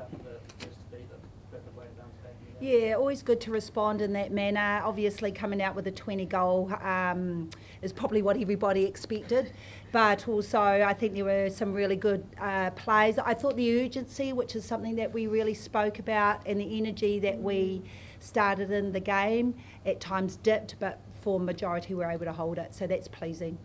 after the first defeat, a perfect way to bounce back? Yeah, always good to respond in that manner. Obviously, coming out with a 20 goal is probably what everybody expected. But also, I think there were some really good plays. I thought the urgency, which is something that we really spoke about, and the energy that we started in the game, at times dipped, but for majority we were able to hold it. So that's pleasing.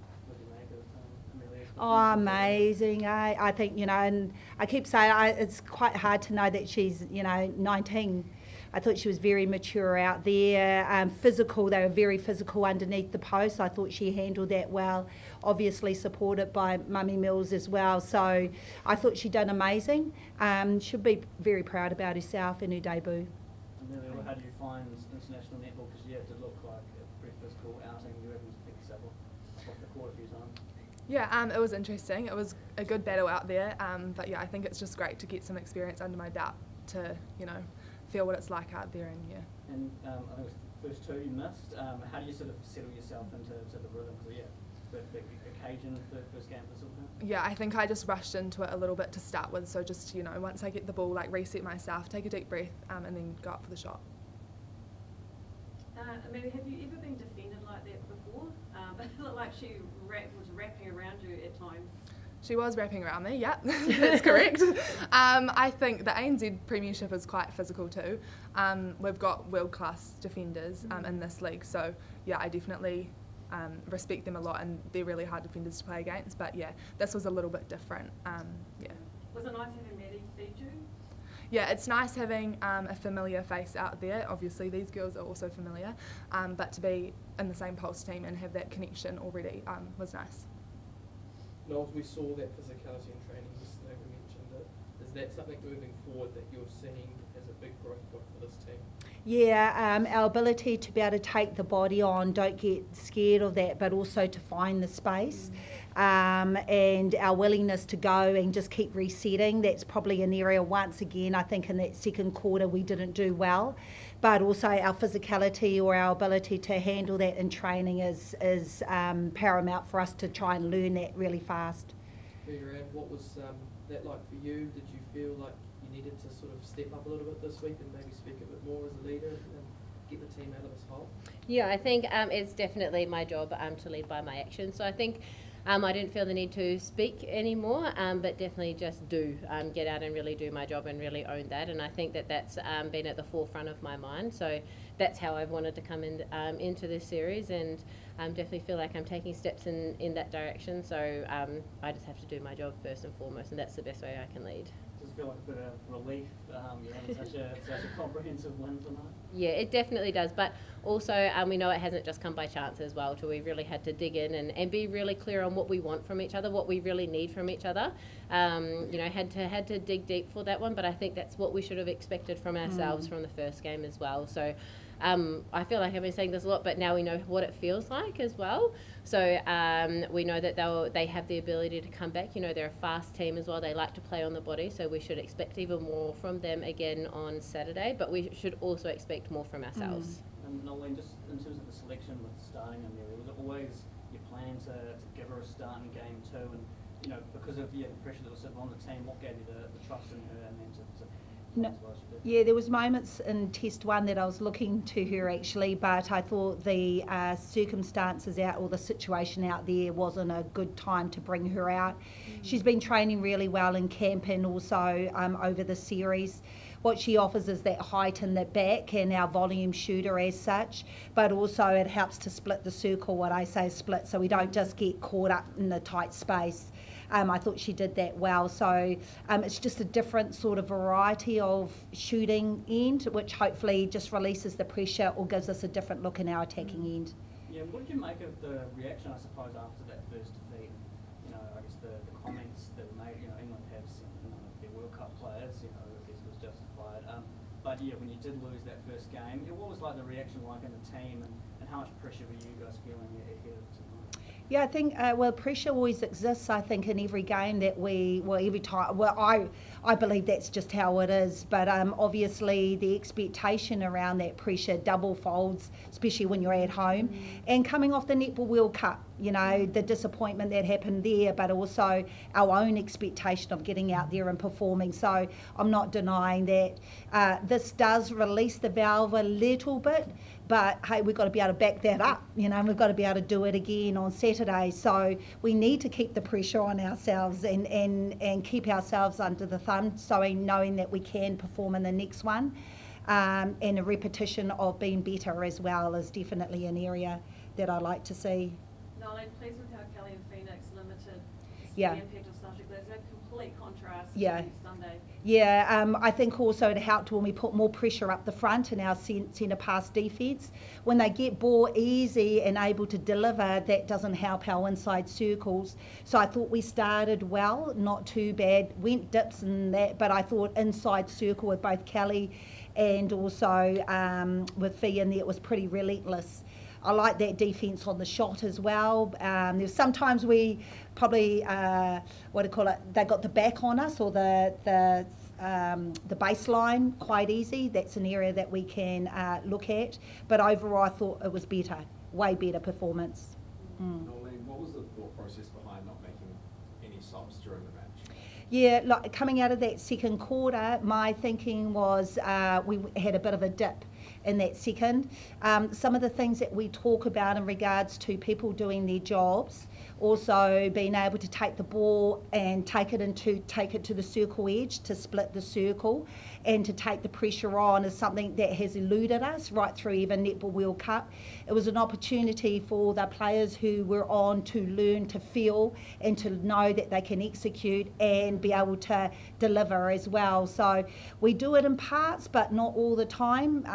Oh, amazing. I think, and I keep saying it's quite hard to know that she's, 19. I thought she was very mature out there, physical. They were very physical underneath the post. I thought she handled that well, obviously supported by Mummy Mills as well. So I thought she done amazing. She'll be very proud about herself in her debut. Amelia, how do you find international netball? Because it did look like a pretty physical outing. You were having to pick yourself off the court a few times. Yeah, it was interesting. It was a good battle out there. But yeah, I think it's just great to get some experience under my belt to, feel what it's like out there. And I think it was the first two you missed. How do you sort of settle yourself into the rhythm? Because the occasion for the first game for sort of thing. Yeah, I think I just rushed into it a little bit to start with. So just once I get the ball, reset myself, take a deep breath, and then go up for the shot. Amelia, have you ever been defended like that before? It looked like she was wrapping around you at times. She was wrapping around me, yeah, that's correct. I think the ANZ Premiership is quite physical too. We've got world-class defenders in this league, so yeah, I definitely respect them a lot, and they're really hard defenders to play against, but yeah, this was a little bit different, yeah. Was it nice having Maddie feed you? Yeah, it's nice having a familiar face out there. Obviously, these girls are also familiar, but to be in the same Pulse team and have that connection already was nice. Noel, we saw that physicality in training yesterday, we mentioned it. Is that something moving forward that you're seeing as a big growth point for this team? Yeah, our ability to be able to take the body on, don't get scared of that, but also to find the space. And our willingness to go and just keep resetting. That's probably an area, once again, I think in that second quarter we didn't do well. But also our physicality or our ability to handle that in training is paramount for us to try and learn that really fast. Ameliaranne, what was that like for you? Did you feel like you needed to sort of step up a little bit this week and maybe speak a bit more as a leader and get the team out of this hole? Yeah, I think it's definitely my job to lead by my actions. So I think I didn't feel the need to speak anymore, but definitely just get out and really do my job and really own that. And I think that that's been at the forefront of my mind. So that's how I've wanted to come into this series, and definitely feel like I'm taking steps in that direction. So I just have to do my job first and foremost, and that's the best way I can lead. Does it feel like a bit of relief, having such a comprehensive win tonight? Yeah, it definitely does, but also we know it hasn't just come by chance as well. We've really had to dig in and be really clear on what we want from each other, what we really need from each other. Had to dig deep for that one, but I think that's what we should have expected from ourselves from the first game as well. So I feel like I've been saying this a lot, but now we know what it feels like as well. So we know that they have the ability to come back. They're a fast team as well. They like to play on the body, so we should expect even more from them again on Saturday, but we should also expect more from ourselves. And Noeline, just in terms of the selection with starting Amelia, was it always your plan to give her a start in game 2? And because of the pressure that was sort of on the team, what gave you the trust in her and then to no, yeah, there was moments in Test 1 that I was looking to her actually, but I thought the circumstances out, or the situation out there, wasn't a good time to bring her out. She's been training really well in camp and also over the series. What she offers is that height in the back and our volume shooter as such, but also it helps to split the circle, what I say is split, so we don't just get caught up in the tight space. I thought she did that well, so it's just a different sort of variety of shooting end, which hopefully just releases the pressure or gives us a different look in our attacking end. Yeah, what did you make of the reaction, I suppose, after that first defeat? I guess the comments that were made, England have none of their World Cup players, I guess it was justified. But yeah, when you did lose that first game, what was like the reaction like in the team, and how much pressure were you guys feeling ahead of tonight? Yeah, I think, pressure always exists, I think, in every game that every time, I believe that's just how it is, but obviously the expectation around that pressure double folds, especially when you're at home. And coming off the Netball World Cup, you know, the disappointment that happened there, but also our own expectation of getting out there and performing. So I'm not denying that. This does release the valve a little bit, but hey, we've got to be able to back that up, you know, and we've got to be able to do it again on Saturday. So we need to keep the pressure on ourselves and keep ourselves under the thumb, so knowing that we can perform in the next one. And a repetition of being better as well is definitely an area that I like to see. Noeline, pleased with how Kelly and Phoenix limited Yeah. the impact of subject. There's a complete contrast Yeah. to Sunday. Yeah, I think also it helped when we put more pressure up the front in our centre pass defence. When they get ball easy and able to deliver, that doesn't help our inside circles. So I thought we started well, not too bad, went dips and that, but I thought inside circle with both Kelly and also with Fee in there, it was pretty relentless. I like that defence on the shot as well. There's sometimes we probably, they got the back on us or the baseline quite easy. That's an area that we can look at. But overall, I thought it was better, way better performance. Noeline, what was the thought process behind not making any subs during the match? Yeah, like coming out of that second quarter, my thinking was we had a bit of a dip in that second. Some of the things that we talk about in regards to people doing their jobs, also being able to take the ball and take it to the circle edge to split the circle and to take the pressure on is something that has eluded us right through even Netball World Cup. It was an opportunity for the players who were on to learn to feel and to know that they can execute and be able to deliver as well. So we do it in parts but not all the time.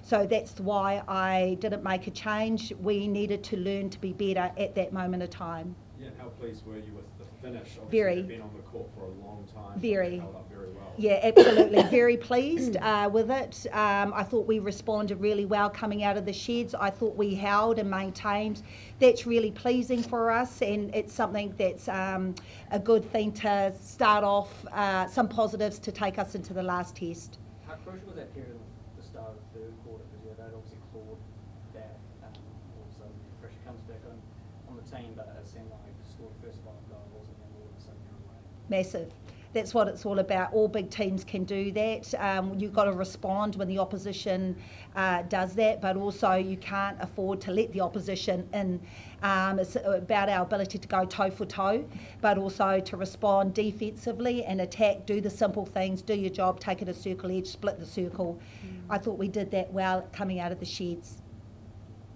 So that's why I didn't make a change. We needed to learn to be better at that moment of time. Yeah, and how pleased were you with the finish? Obviously, Very. They've been on the court for a long time. Very. They held up very well. Yeah, absolutely. Very pleased with it. I thought we responded really well coming out of the sheds. I thought we held and maintained. That's really pleasing for us, and it's something that's a good thing to start off, some positives to take us into the last test. How crucial was that period of the start of the third quarter? Because they'd obviously clawed that. All of a sudden, pressure comes back on the team, but it seemed like scored the first 5 goals and then all of a sudden you're away. Massive. That's what it's all about. All big teams can do that. You've got to respond when the opposition does that, but also you can't afford to let the opposition in. It's about our ability to go toe for toe, but also to respond defensively and attack, do the simple things, do your job, take it a circle edge, split the circle. I thought we did that well coming out of the sheds.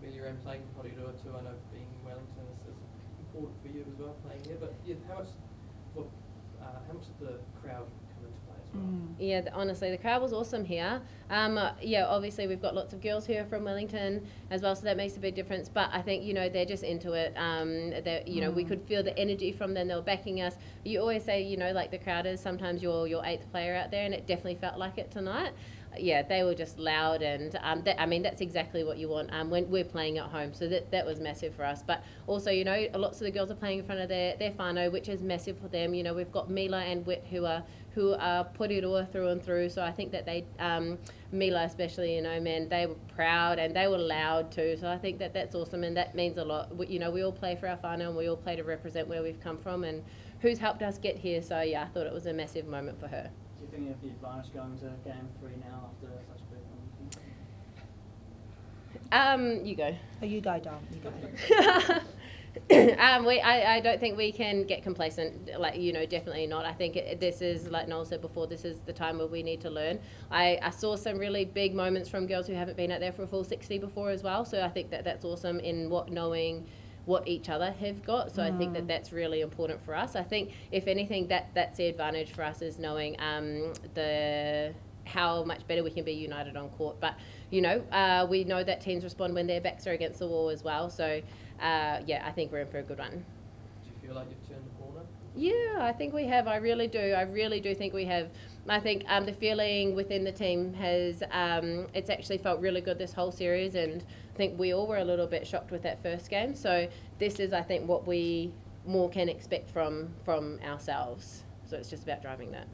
Ameliaranne playing Porirua too, I know being in Wellington is important for you as well, playing here, but yeah, how much did the crowd come into play as well? Yeah, honestly, the crowd was awesome here. Yeah, obviously we've got lots of girls here from Wellington as well, so that makes a big difference. But I think, you know, they're just into it. We could feel the energy from them. They were backing us. You always say, you know, like the crowd is sometimes your 8th player out there, and it definitely felt like it tonight. Yeah, they were just loud, and that's exactly what you want when we're playing at home. So that was massive for us. But also, you know, lots of the girls are playing in front of their whānau, which is massive for them. You know, we've got Mila and Wit who are Porirua through and through. So I think that they, Mila especially, you know, man, they were proud and they were loud too. So I think that that's awesome, and that means a lot. You know, we all play for our whānau and we all play to represent where we've come from and who's helped us get here. So yeah, I thought it was a massive moment for her. Do you think you have the advantage going to game 3 now after such a big one? You go. Oh, you go, Dom. You go. I don't think we can get complacent, like, you know, definitely not. I think this is, like Noel said before, this is the time where we need to learn. I saw some really big moments from girls who haven't been out there for a full 60 before as well, so I think that that's awesome in knowing what each other have got. So I think that that's really important for us. I think, if anything, that's the advantage for us, is knowing how much better we can be united on court. But, you know, we know that teams respond when their backs are against the wall as well. So, yeah, I think we're in for a good one. Do you feel like you've turned the corner? Yeah, I think we have. I really do. I really do think we have. I think the feeling within the team has, it's actually felt really good this whole series, and I think we all were a little bit shocked with that first game. So this is, I think, what we more can expect from ourselves. So it's just about driving that.